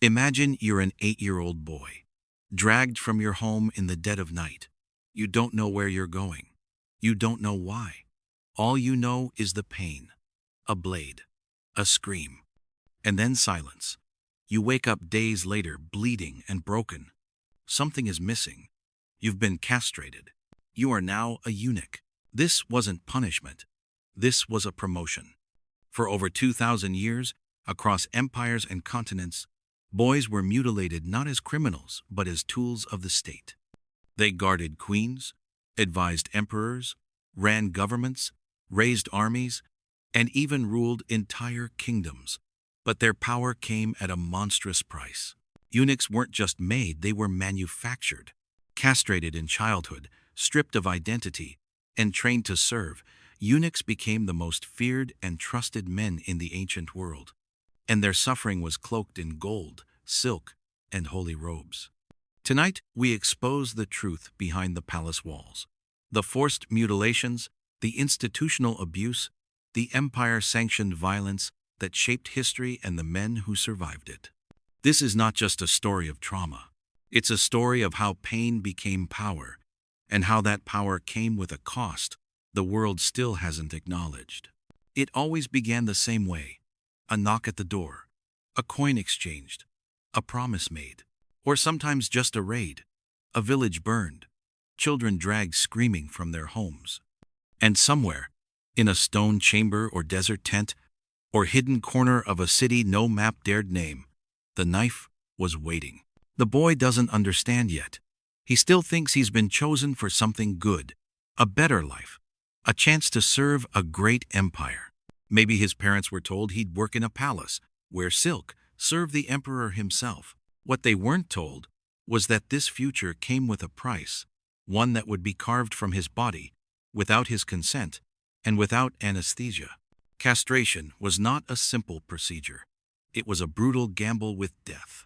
Imagine you're an 8-year-old boy, dragged from your home in the dead of night. You don't know where you're going. You don't know why. All you know is the pain. A blade. A scream. And then silence. You wake up days later, bleeding and broken. Something is missing. You've been castrated. You are now a eunuch. This wasn't punishment. This was a promotion. For over 2,000 years, across empires and continents, boys were mutilated not as criminals, but as tools of the state. They guarded queens, advised emperors, ran governments, raised armies, and even ruled entire kingdoms. But their power came at a monstrous price. Eunuchs weren't just made, they were manufactured. Castrated in childhood, stripped of identity, and trained to serve, eunuchs became the most feared and trusted men in the ancient world. And their suffering was cloaked in gold, silk, and holy robes. Tonight, we expose the truth behind the palace walls. The forced mutilations, the institutional abuse, the empire-sanctioned violence that shaped history and the men who survived it. This is not just a story of trauma. It's a story of how pain became power, and how that power came with a cost the world still hasn't acknowledged. It always began the same way: a knock at the door, a coin exchanged, a promise made, or sometimes just a raid, a village burned, children dragged screaming from their homes. And somewhere, in a stone chamber or desert tent, or hidden corner of a city no map dared name, the knife was waiting. The boy doesn't understand yet. He still thinks he's been chosen for something good, a better life, a chance to serve a great empire. Maybe his parents were told he'd work in a palace, wear silk, serve the emperor himself. What they weren't told was that this future came with a price, one that would be carved from his body, without his consent, and without anesthesia. Castration was not a simple procedure. It was a brutal gamble with death.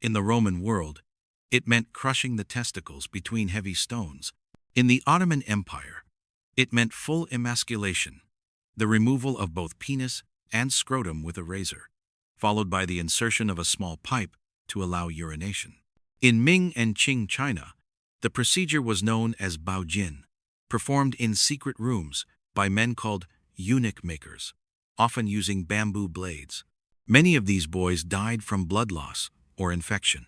In the Roman world, it meant crushing the testicles between heavy stones. In the Ottoman Empire, it meant full emasculation, the removal of both penis and scrotum with a razor, followed by the insertion of a small pipe to allow urination. In Ming and Qing China, the procedure was known as baojin, performed in secret rooms by men called eunuch makers, often using bamboo blades. Many of these boys died from blood loss or infection.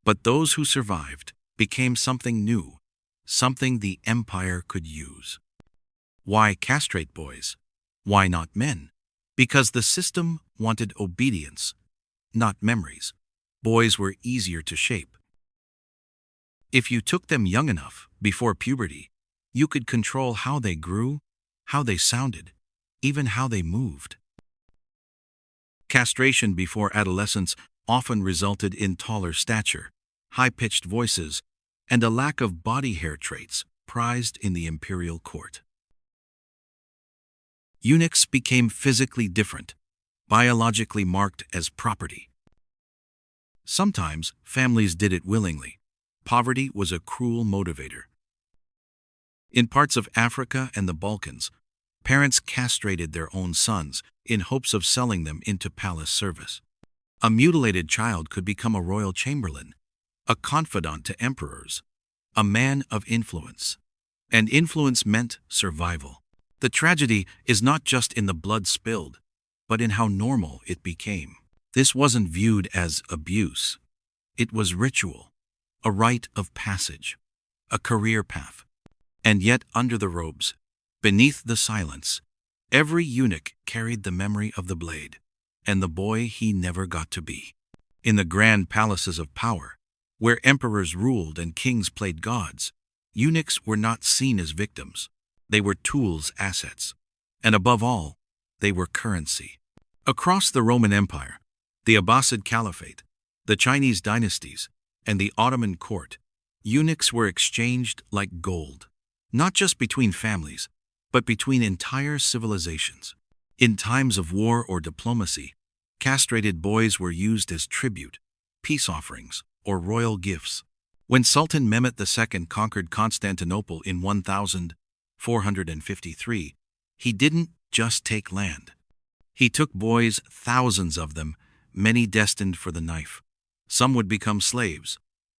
But those who survived became something new, something the empire could use. Why castrate boys? Why not men? Because the system wanted obedience, not memories. Boys were easier to shape. If you took them young enough, before puberty, you could control how they grew, how they sounded, even how they moved. Castration before adolescence often resulted in taller stature, high-pitched voices, and a lack of body hair traits prized in the imperial court. Eunuchs became physically different, biologically marked as property. Sometimes families did it willingly. Poverty was a cruel motivator. In parts of Africa and the Balkans, parents castrated their own sons in hopes of selling them into palace service. A mutilated child could become a royal chamberlain, a confidant to emperors, a man of influence. And influence meant survival. The tragedy is not just in the blood spilled, but in how normal it became. This wasn't viewed as abuse. It was ritual, a rite of passage, a career path. And yet under the robes, beneath the silence, every eunuch carried the memory of the blade, and the boy he never got to be. In the grand palaces of power, where emperors ruled and kings played gods, eunuchs were not seen as victims. They were tools, assets. And above all, they were currency. Across the Roman Empire, the Abbasid Caliphate, the Chinese dynasties, and the Ottoman court, eunuchs were exchanged like gold, not just between families, but between entire civilizations. In times of war or diplomacy, castrated boys were used as tribute, peace offerings, or royal gifts. When Sultan Mehmet II conquered Constantinople in 1453, he didn't just take land. He took boys, thousands of them, many destined for the knife. Some would become slaves,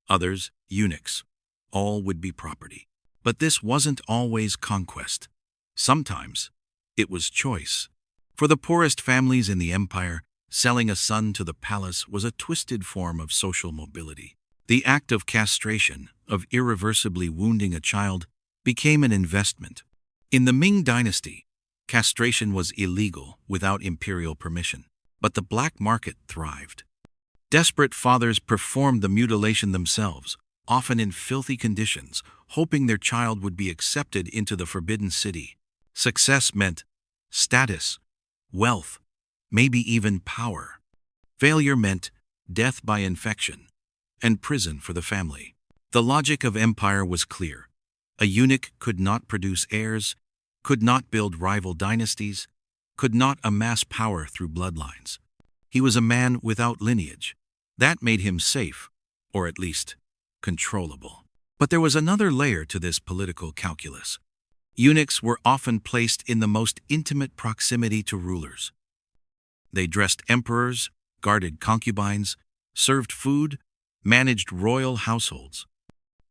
others eunuchs. All would be property. But this wasn't always conquest. Sometimes it was choice. For the poorest families in the empire, selling a son to the palace was a twisted form of social mobility. The act of castration, of irreversibly wounding a child, became an investment. In the Ming dynasty, castration was illegal without imperial permission, but the black market thrived. Desperate fathers performed the mutilation themselves, often in filthy conditions, hoping their child would be accepted into the forbidden city. Success meant status, wealth, maybe even power. Failure meant death by infection and prison for the family. The logic of empire was clear. A eunuch could not produce heirs, could not build rival dynasties, could not amass power through bloodlines. He was a man without lineage. That made him safe, or at least controllable. But there was another layer to this political calculus. Eunuchs were often placed in the most intimate proximity to rulers. They dressed emperors, guarded concubines, served food, managed royal households.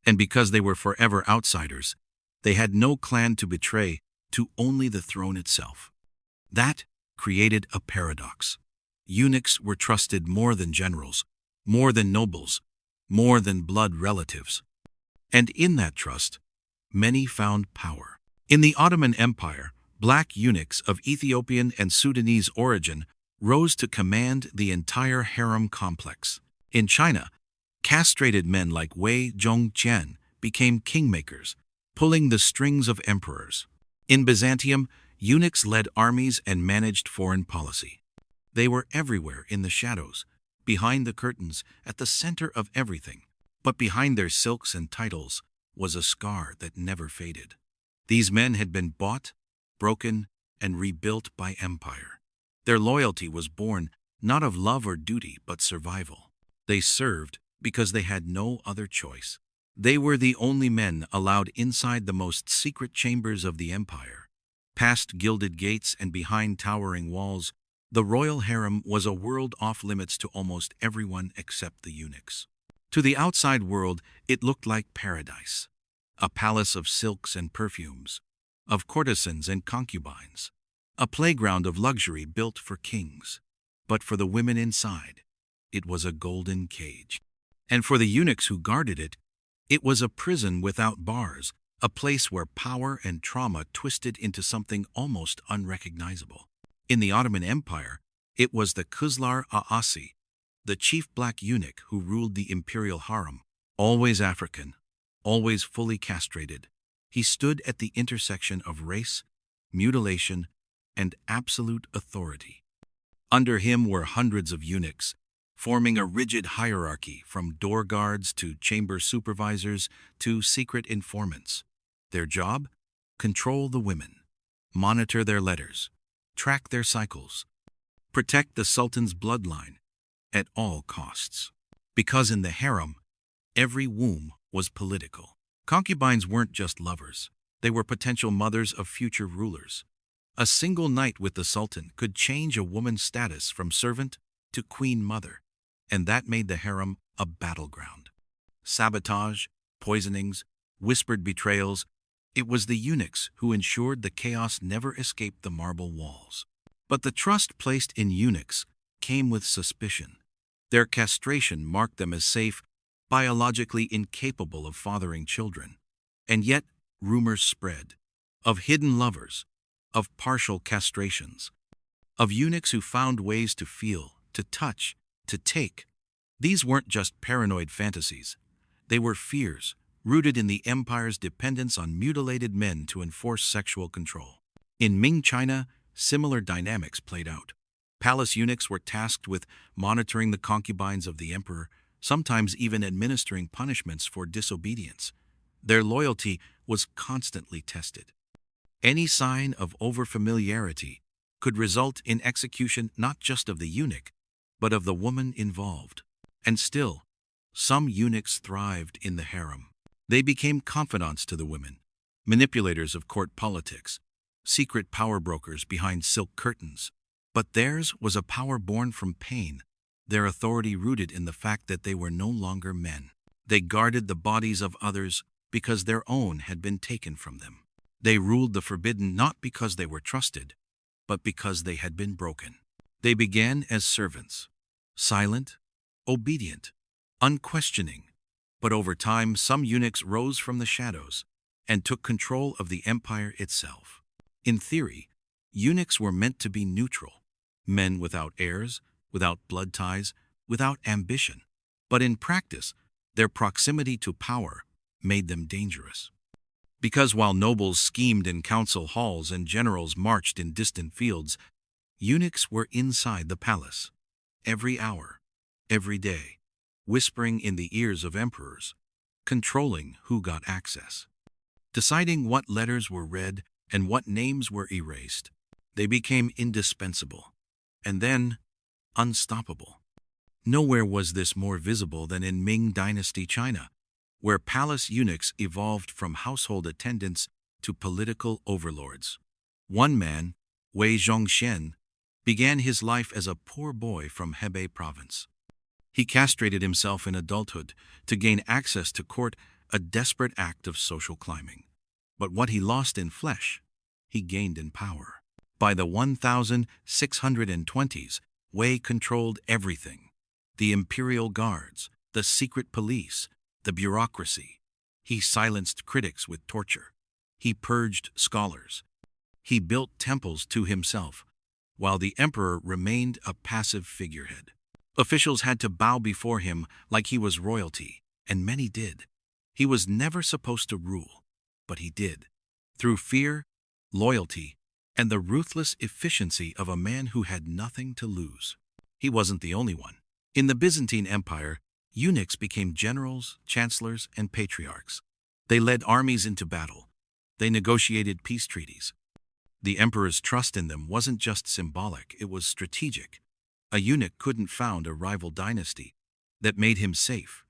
And because they were forever outsiders, they had no clan to betray, to only the throne itself. That created a paradox. Eunuchs were trusted more than generals, more than nobles, more than blood relatives. And in that trust, many found power. In the Ottoman Empire, black eunuchs of Ethiopian and Sudanese origin rose to command the entire harem complex. In China, castrated men like Wei Zhongqian became kingmakers, pulling the strings of emperors. In Byzantium, eunuchs led armies and managed foreign policy. They were everywhere in the shadows, behind the curtains, at the center of everything. But behind their silks and titles was a scar that never faded. These men had been bought, broken, and rebuilt by empire. Their loyalty was born not of love or duty, but survival. They served because they had no other choice. They were the only men allowed inside the most secret chambers of the empire. Past gilded gates and behind towering walls, the royal harem was a world off limits to almost everyone except the eunuchs. To the outside world, it looked like paradise, a palace of silks and perfumes, of courtesans and concubines, a playground of luxury built for kings. But for the women inside, it was a golden cage. And for the eunuchs who guarded it, it was a prison without bars, a place where power and trauma twisted into something almost unrecognizable. In the Ottoman Empire, it was the Kuzlar Aasi, the chief black eunuch who ruled the imperial harem, always African, always fully castrated. He stood at the intersection of race, mutilation, and absolute authority. Under him were hundreds of eunuchs, forming a rigid hierarchy from door guards to chamber supervisors to secret informants. Their job? Control the women, monitor their letters, track their cycles, protect the sultan's bloodline at all costs. Because in the harem, every womb was political. Concubines weren't just lovers. They were potential mothers of future rulers. A single night with the sultan could change a woman's status from servant to queen mother, and that made the harem a battleground. Sabotage, poisonings, whispered betrayals. It was the eunuchs who ensured the chaos never escaped the marble walls. But the trust placed in eunuchs came with suspicion. Their castration marked them as safe, biologically incapable of fathering children. And yet, rumors spread of hidden lovers, of partial castrations, of eunuchs who found ways to feel, to touch, to take. These weren't just paranoid fantasies. They were fears, rooted in the empire's dependence on mutilated men to enforce sexual control. In Ming China, similar dynamics played out. Palace eunuchs were tasked with monitoring the concubines of the emperor, sometimes even administering punishments for disobedience. Their loyalty was constantly tested. Any sign of overfamiliarity could result in execution not just of the eunuch, but of the woman involved. And still, some eunuchs thrived in the harem. They became confidants to the women, manipulators of court politics, secret power brokers behind silk curtains. But theirs was a power born from pain, their authority rooted in the fact that they were no longer men. They guarded the bodies of others because their own had been taken from them. They ruled the forbidden not because they were trusted, but because they had been broken. They began as servants, silent, obedient, unquestioning. But over time, some eunuchs rose from the shadows and took control of the empire itself. In theory, eunuchs were meant to be neutral, men without heirs, without blood ties, without ambition. But in practice, their proximity to power made them dangerous. Because while nobles schemed in council halls and generals marched in distant fields, eunuchs were inside the palace, every hour, every day, whispering in the ears of emperors, controlling who got access, deciding what letters were read and what names were erased. They became indispensable, and then unstoppable. Nowhere was this more visible than in Ming Dynasty China, where palace eunuchs evolved from household attendants to political overlords. One man, Wei Zhongxian, began his life as a poor boy from Hebei province. He castrated himself in adulthood to gain access to court, a desperate act of social climbing. But what he lost in flesh, he gained in power. By the 1620s, Wei controlled everything: the imperial guards, the secret police, the bureaucracy. He silenced critics with torture. He purged scholars. He built temples to himself, while the emperor remained a passive figurehead. Officials had to bow before him like he was royalty, and many did. He was never supposed to rule, but he did, through fear, loyalty, and the ruthless efficiency of a man who had nothing to lose. He wasn't the only one. In the Byzantine Empire, eunuchs became generals, chancellors, and patriarchs. They led armies into battle. They negotiated peace treaties. The emperor's trust in them wasn't just symbolic, it was strategic. A eunuch couldn't found a rival dynasty that made him safe,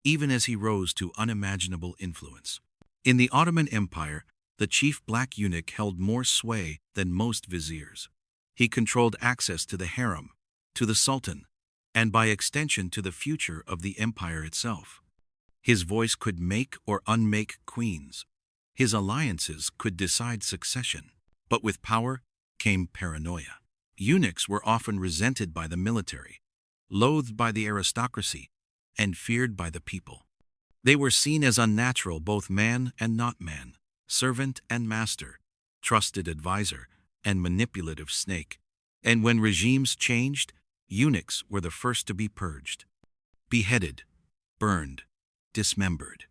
even as he rose to unimaginable influence. In the Ottoman Empire, the chief black eunuch held more sway than most viziers. He controlled access to the harem, to the sultan, and by extension to the future of the empire itself. His voice could make or unmake queens. His alliances could decide succession. But with power came paranoia. Eunuchs were often resented by the military, loathed by the aristocracy, and feared by the people. They were seen as unnatural, both man and not man, servant and master, trusted advisor and manipulative snake. And when regimes changed, eunuchs were the first to be purged, beheaded, burned, dismembered.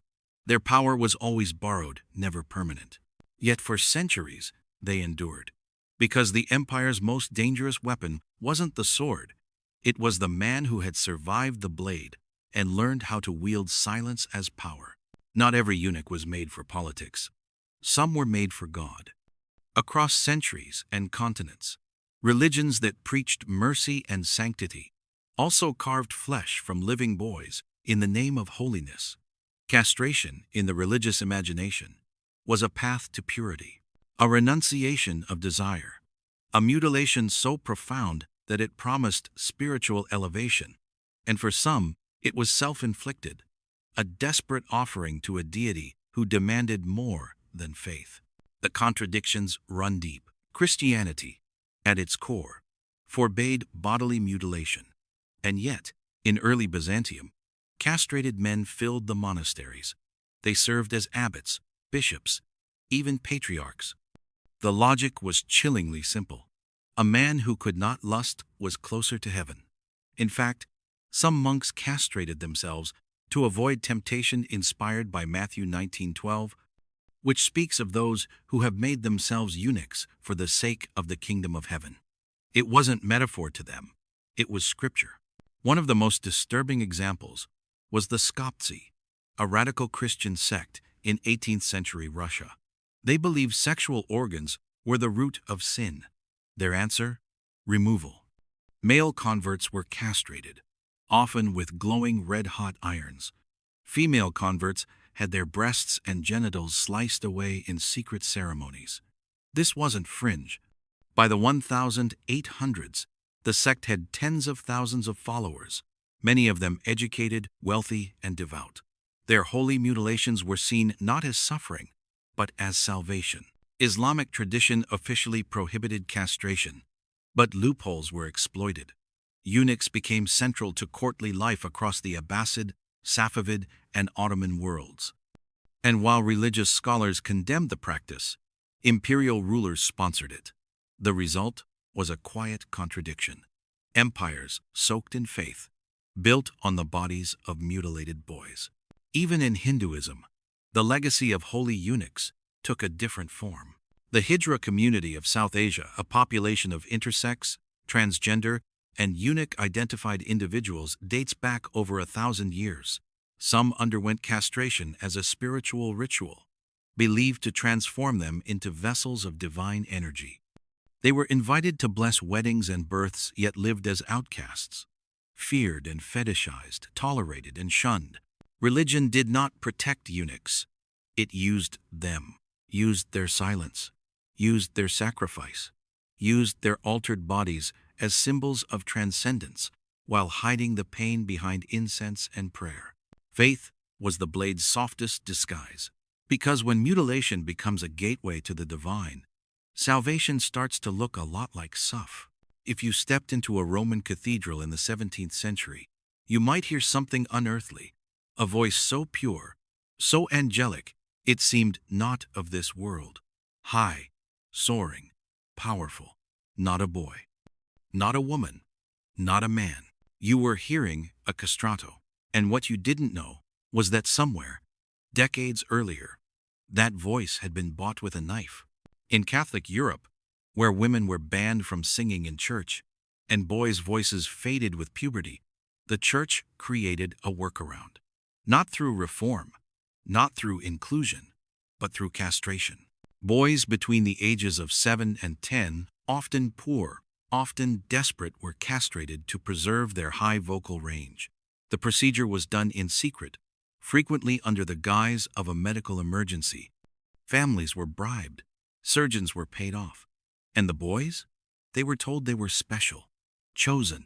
Their power was always borrowed, never permanent. Yet for centuries, they endured. Because the empire's most dangerous weapon wasn't the sword, it was the man who had survived the blade and learned how to wield silence as power. Not every eunuch was made for politics. Some were made for God. Across centuries and continents, religions that preached mercy and sanctity also carved flesh from living boys in the name of holiness. Castration, in the religious imagination, was a path to purity, a renunciation of desire, a mutilation so profound that it promised spiritual elevation, and for some, it was self-inflicted, a desperate offering to a deity who demanded more than faith. The contradictions run deep. Christianity, at its core, forbade bodily mutilation, and yet, in early Byzantium, castrated men filled the monasteries. They served as abbots, bishops, even patriarchs. The logic was chillingly simple. A man who could not lust was closer to heaven. In fact, some monks castrated themselves to avoid temptation, inspired by Matthew 19:12, which speaks of those who have made themselves eunuchs for the sake of the kingdom of heaven. It wasn't metaphor to them, it was scripture. One of the most disturbing examples was the Skoptsi, a radical Christian sect in 18th century Russia. They believed sexual organs were the root of sin. Their answer? Removal. Male converts were castrated, often with glowing red-hot irons. Female converts had their breasts and genitals sliced away in secret ceremonies. This wasn't fringe. By the 1800s, The sect had tens of thousands of followers, many of them educated, wealthy, and devout. Their holy mutilations were seen not as suffering, but as salvation. Islamic tradition officially prohibited castration, but loopholes were exploited. Eunuchs became central to courtly life across the Abbasid, Safavid, and Ottoman worlds. And while religious scholars condemned the practice, imperial rulers sponsored it. The result was a quiet contradiction. Empires soaked in faith, built on the bodies of mutilated boys. Even in Hinduism, the legacy of holy eunuchs took a different form. The Hijra community of South Asia, a population of intersex, transgender, and eunuch-identified individuals, dates back over 1,000 years. Some underwent castration as a spiritual ritual, believed to transform them into vessels of divine energy. They were invited to bless weddings and births, yet lived as outcasts, feared and fetishized, tolerated and shunned. Religion did not protect eunuchs. It used them, used their silence, used their sacrifice, used their altered bodies as symbols of transcendence, while hiding the pain behind incense and prayer. Faith was the blade's softest disguise, because when mutilation becomes a gateway to the divine, salvation starts to look a lot like suff. If you stepped into a Roman cathedral in the 17th century, you might hear something unearthly, a voice so pure, so angelic, it seemed not of this world. High, soaring, powerful, not a boy, not a woman, not a man. You were hearing a castrato. And what you didn't know was that somewhere, decades earlier, that voice had been bought with a knife. In Catholic Europe, where women were banned from singing in church and boys' voices faded with puberty, the church created a workaround. Not through reform, not through inclusion, but through castration. Boys between the ages of 7 and 10, often poor, often desperate, were castrated to preserve their high vocal range. The procedure was done in secret, frequently under the guise of a medical emergency. Families were bribed, surgeons were paid off, and the boys? They were told they were special, chosen,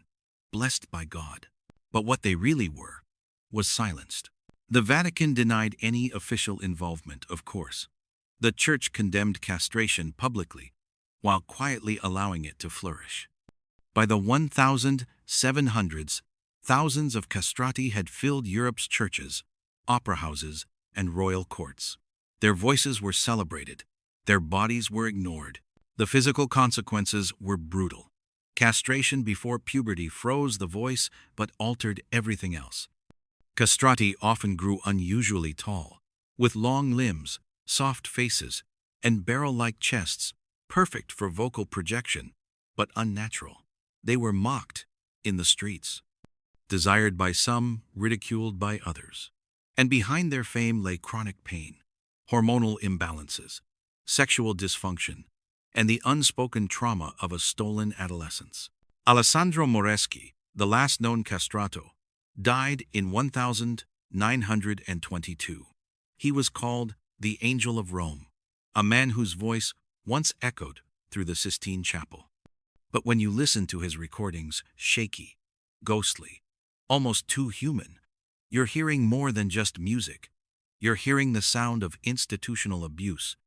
blessed by God. But what they really were was silenced. The Vatican denied any official involvement, of course. The Church condemned castration publicly, while quietly allowing it to flourish. By the 1700s, thousands of castrati had filled Europe's churches, opera houses, and royal courts. Their voices were celebrated. Their bodies were ignored. The physical consequences were brutal. Castration before puberty froze the voice but altered everything else. Castrati often grew unusually tall, with long limbs, soft faces, and barrel-like chests, perfect for vocal projection, but unnatural. They were mocked in the streets, desired by some, ridiculed by others. And behind their fame lay chronic pain, hormonal imbalances, sexual dysfunction, and the unspoken trauma of a stolen adolescence. Alessandro Moreschi, the last known castrato, died in 1922. He was called the Angel of Rome, a man whose voice once echoed through the Sistine Chapel. But when you listen to his recordings, shaky, ghostly, almost too human, you're hearing more than just music. You're hearing the sound of institutional abuse,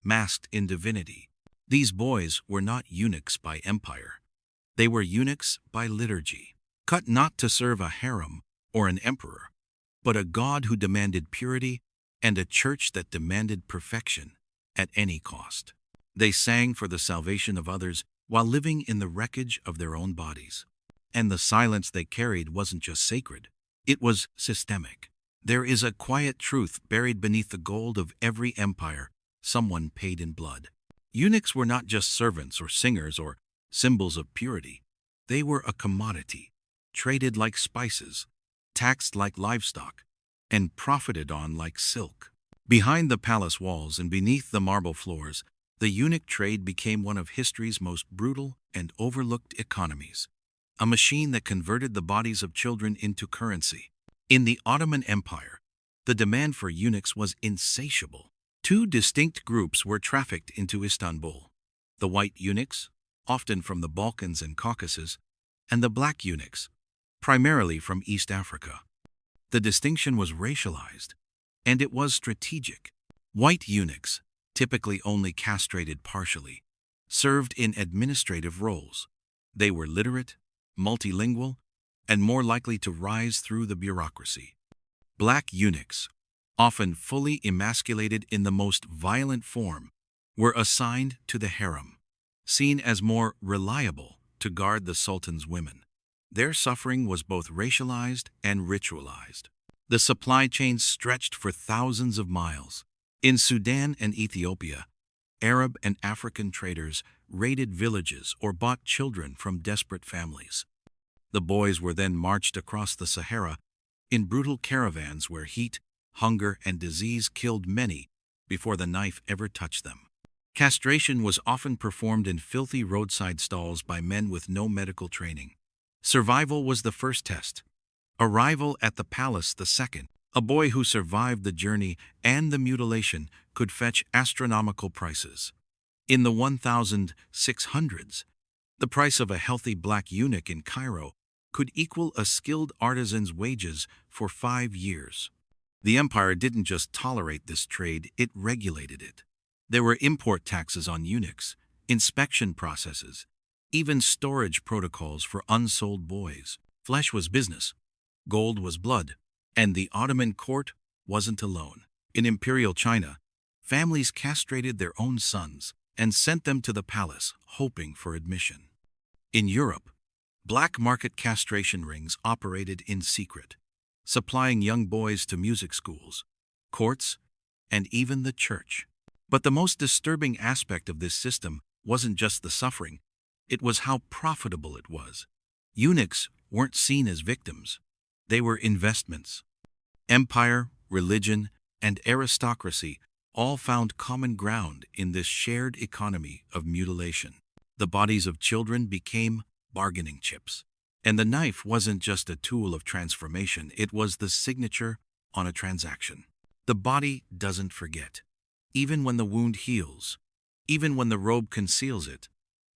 masked in divinity. These boys were not eunuchs by empire. They were eunuchs by liturgy, cut not to serve a harem or an emperor, but a God who demanded purity and a church that demanded perfection at any cost. They sang for the salvation of others while living in the wreckage of their own bodies. And the silence they carried wasn't just sacred, it was systemic. There is a quiet truth buried beneath the gold of every empire someone paid in blood. Eunuchs were not just servants or singers or symbols of purity. They were a commodity, traded like spices, taxed like livestock, and profited on like silk. Behind the palace walls and beneath the marble floors, the eunuch trade became one of history's most brutal and overlooked economies, a machine that converted the bodies of children into currency. In the Ottoman Empire, the demand for eunuchs was insatiable. Two distinct groups were trafficked into Istanbul: the white eunuchs, often from the Balkans and Caucasus, and the black eunuchs, primarily from East Africa. The distinction was racialized, and it was strategic. White eunuchs, typically only castrated partially, served in administrative roles. They were literate, multilingual, and more likely to rise through the bureaucracy. Black eunuchs, often fully emasculated in the most violent form, were assigned to the harem, seen as more reliable to guard the sultan's women. Their suffering was both racialized and ritualized. The supply chain stretched for thousands of miles. In Sudan and Ethiopia, Arab and African traders raided villages or bought children from desperate families. The boys were then marched across the Sahara in brutal caravans where heat, hunger, and disease killed many before the knife ever touched them. Castration was often performed in filthy roadside stalls by men with no medical training. Survival was the first test. Arrival at the palace the second. A boy who survived the journey and the mutilation could fetch astronomical prices. In the 1600s, the price of a healthy black eunuch in Cairo could equal a skilled artisan's wages for 5 years. The empire didn't just tolerate this trade, it regulated it. There were import taxes on eunuchs, inspection processes, even storage protocols for unsold boys. Flesh was business, gold was blood, and the Ottoman court wasn't alone. In imperial China, families castrated their own sons and sent them to the palace, hoping for admission. In Europe, black market castration rings operated in secret, supplying young boys to music schools, courts, and even the church. But the most disturbing aspect of this system wasn't just the suffering, it was how profitable it was. Eunuchs weren't seen as victims, they were investments. Empire, religion, and aristocracy all found common ground in this shared economy of mutilation. The bodies of children became bargaining chips. And the knife wasn't just a tool of transformation, it was the signature on a transaction. The body doesn't forget. Even when the wound heals, even when the robe conceals it,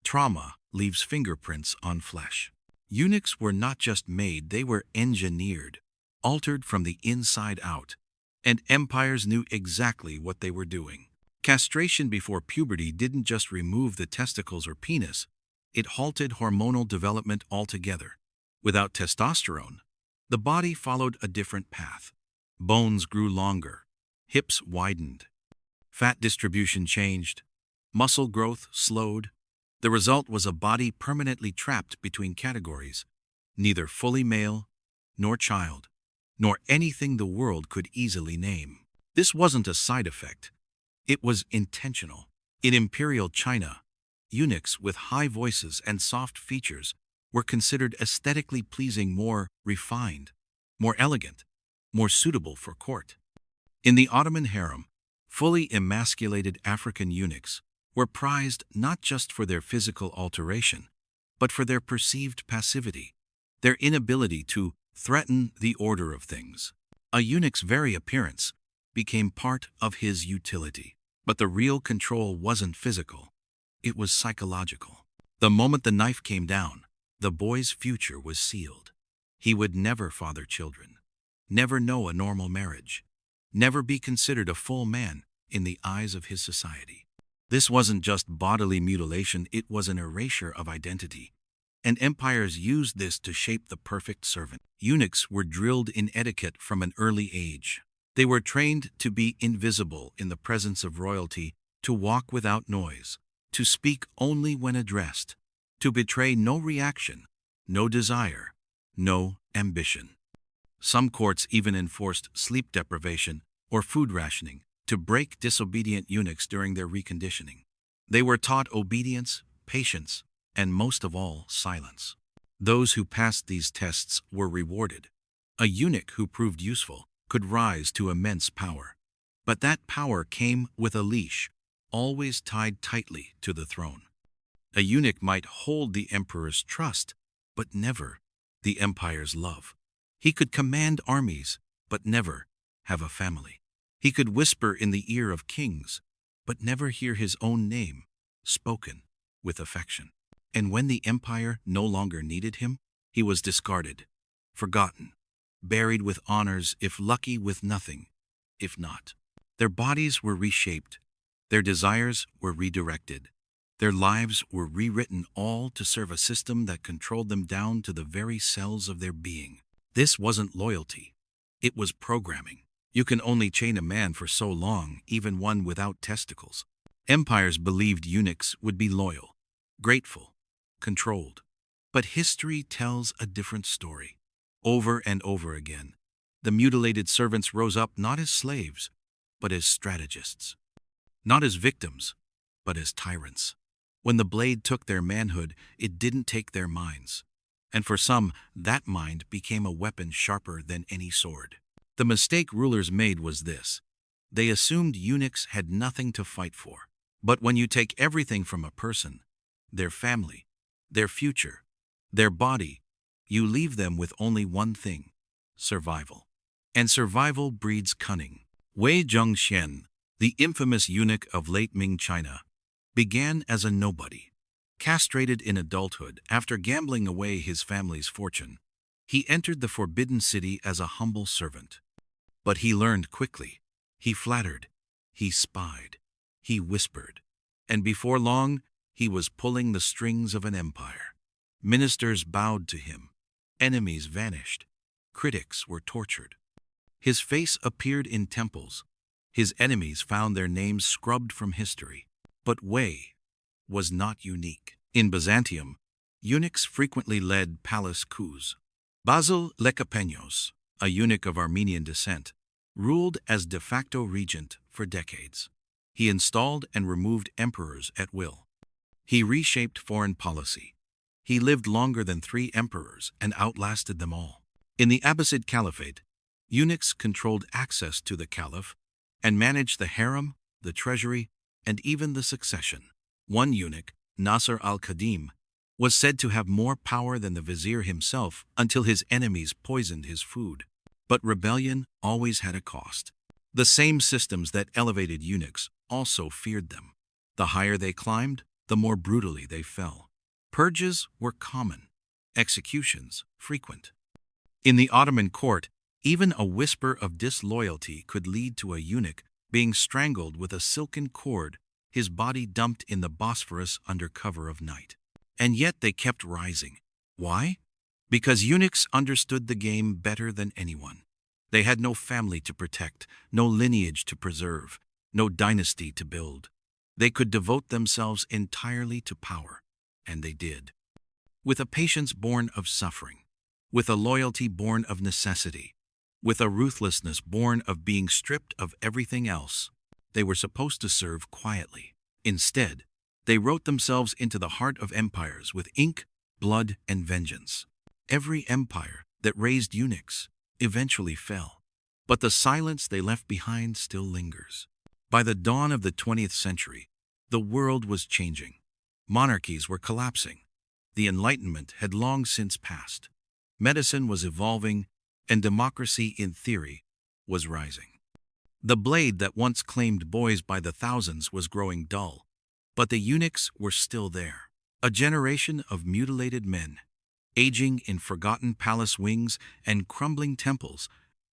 trauma leaves fingerprints on flesh. Eunuchs were not just made, they were engineered, altered from the inside out, and empires knew exactly what they were doing. Castration before puberty didn't just remove the testicles or penis, it halted hormonal development altogether. Without testosterone, the body followed a different path. Bones grew longer, hips widened, fat distribution changed, muscle growth slowed. The result was a body permanently trapped between categories, neither fully male, nor child, nor anything the world could easily name. This wasn't a side effect, it was intentional. In imperial China, eunuchs with high voices and soft features were considered aesthetically pleasing, more refined, more elegant, more suitable for court. In the Ottoman harem, fully emasculated African eunuchs were prized not just for their physical alteration, but for their perceived passivity, their inability to threaten the order of things. A eunuch's very appearance became part of his utility. But the real control wasn't physical, it was psychological. The moment the knife came down, the boy's future was sealed. He would never father children, never know a normal marriage, never be considered a full man in the eyes of his society. This wasn't just bodily mutilation, it was an erasure of identity. And empires used this to shape the perfect servant. Eunuchs were drilled in etiquette from an early age. They were trained to be invisible in the presence of royalty, to walk without noise, to speak only when addressed, to betray no reaction, no desire, no ambition. Some courts even enforced sleep deprivation or food rationing to break disobedient eunuchs during their reconditioning. They were taught obedience, patience, and most of all, silence. Those who passed these tests were rewarded. A eunuch who proved useful could rise to immense power. But that power came with a leash, always tied tightly to the throne. A eunuch might hold the emperor's trust, but never the empire's love. He could command armies, but never have a family. He could whisper in the ear of kings, but never hear his own name spoken with affection. And when the empire no longer needed him, he was discarded, forgotten, buried with honors, if lucky with nothing, if not. Their bodies were reshaped, their desires were redirected, their lives were rewritten, all to serve a system that controlled them down to the very cells of their being. This wasn't loyalty, it was programming. You can only chain a man for so long, even one without testicles. Empires believed eunuchs would be loyal, grateful, controlled. But history tells a different story. Over and over again, the mutilated servants rose up not as slaves, but as strategists. Not as victims, but as tyrants. When the blade took their manhood, it didn't take their minds. And for some, that mind became a weapon sharper than any sword. The mistake rulers made was this. They assumed eunuchs had nothing to fight for. But when you take everything from a person, their family, their future, their body, you leave them with only one thing: survival. And survival breeds cunning. Wei Zhongxian, the infamous eunuch of late Ming China, began as a nobody. Castrated in adulthood after gambling away his family's fortune, he entered the Forbidden City as a humble servant. But he learned quickly. He flattered, he spied, he whispered, and before long, he was pulling the strings of an empire. Ministers bowed to him, enemies vanished, critics were tortured. His face appeared in temples, his enemies found their names scrubbed from history. But Wei was not unique. In Byzantium, eunuchs frequently led palace coups. Basil Lecapenos, a eunuch of Armenian descent, ruled as de facto regent for decades. He installed and removed emperors at will. He reshaped foreign policy. He lived longer than 3 emperors and outlasted them all. In the Abbasid Caliphate, eunuchs controlled access to the caliph and managed the harem, the treasury, and even the succession. One eunuch, Nasr al-Qadim, was said to have more power than the vizier himself until his enemies poisoned his food. But rebellion always had a cost. The same systems that elevated eunuchs also feared them. The higher they climbed, the more brutally they fell. Purges were common, executions frequent. In the Ottoman court, even a whisper of disloyalty could lead to a eunuch being strangled with a silken cord, his body dumped in the Bosphorus under cover of night. And yet they kept rising. Why? Because eunuchs understood the game better than anyone. They had no family to protect, no lineage to preserve, no dynasty to build. They could devote themselves entirely to power, and they did. With a patience born of suffering, with a loyalty born of necessity, with a ruthlessness born of being stripped of everything else, they were supposed to serve quietly. Instead, they wrote themselves into the heart of empires with ink, blood, and vengeance. Every empire that raised eunuchs eventually fell, but the silence they left behind still lingers. By the dawn of the 20th century, the world was changing. Monarchies were collapsing. The Enlightenment had long since passed. Medicine was evolving, and democracy, in theory, was rising. The blade that once claimed boys by the thousands was growing dull, but the eunuchs were still there. A generation of mutilated men, aging in forgotten palace wings and crumbling temples,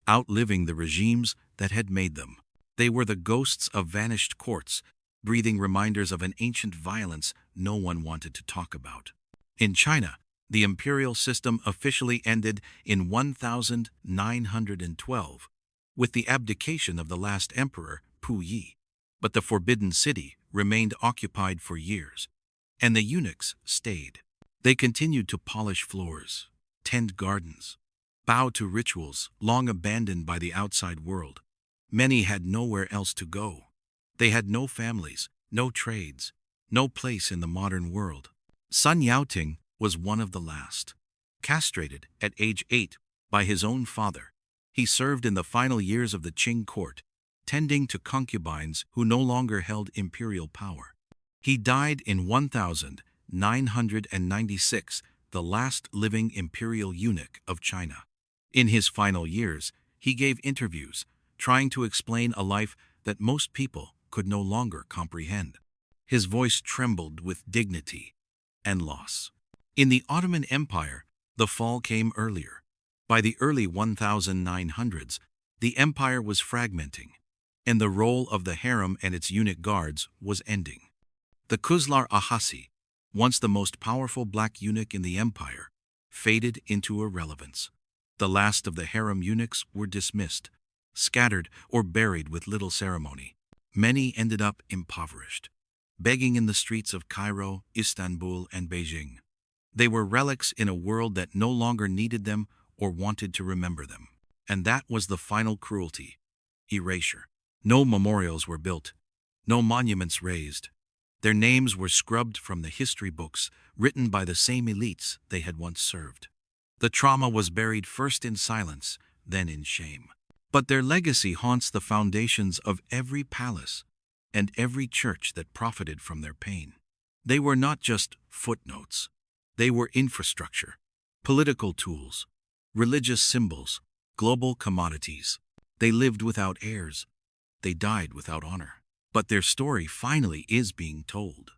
outliving the regimes that had made them. They were the ghosts of vanished courts, breathing reminders of an ancient violence no one wanted to talk about. In China, the imperial system officially ended in 1912 with the abdication of the last emperor, Puyi. But the Forbidden City remained occupied for years, and the eunuchs stayed. They continued to polish floors, tend gardens, bow to rituals long abandoned by the outside world. Many had nowhere else to go. They had no families, no trades, no place in the modern world. Sun Yaoting was one of the last. Castrated at age 8 by his own father, he served in the final years of the Qing court, tending to concubines who no longer held imperial power. He died in 1996, the last living imperial eunuch of China. In his final years, he gave interviews, trying to explain a life that most people could no longer comprehend. His voice trembled with dignity, and loss. In the Ottoman Empire, the fall came earlier. By the early 1900s, the empire was fragmenting, and the role of the harem and its eunuch guards was ending. The Kuzlar Ahasi, once the most powerful black eunuch in the empire, faded into irrelevance. The last of the harem eunuchs were dismissed, scattered or buried with little ceremony. Many ended up impoverished, begging in the streets of Cairo, Istanbul, and Beijing. They were relics in a world that no longer needed them or wanted to remember them. And that was the final cruelty: erasure. No memorials were built, no monuments raised. Their names were scrubbed from the history books written by the same elites they had once served. The trauma was buried first in silence, then in shame. But their legacy haunts the foundations of every palace and every church that profited from their pain. They were not just footnotes. They were infrastructure, political tools, religious symbols, global commodities. They lived without heirs. They died without honor. But their story finally is being told.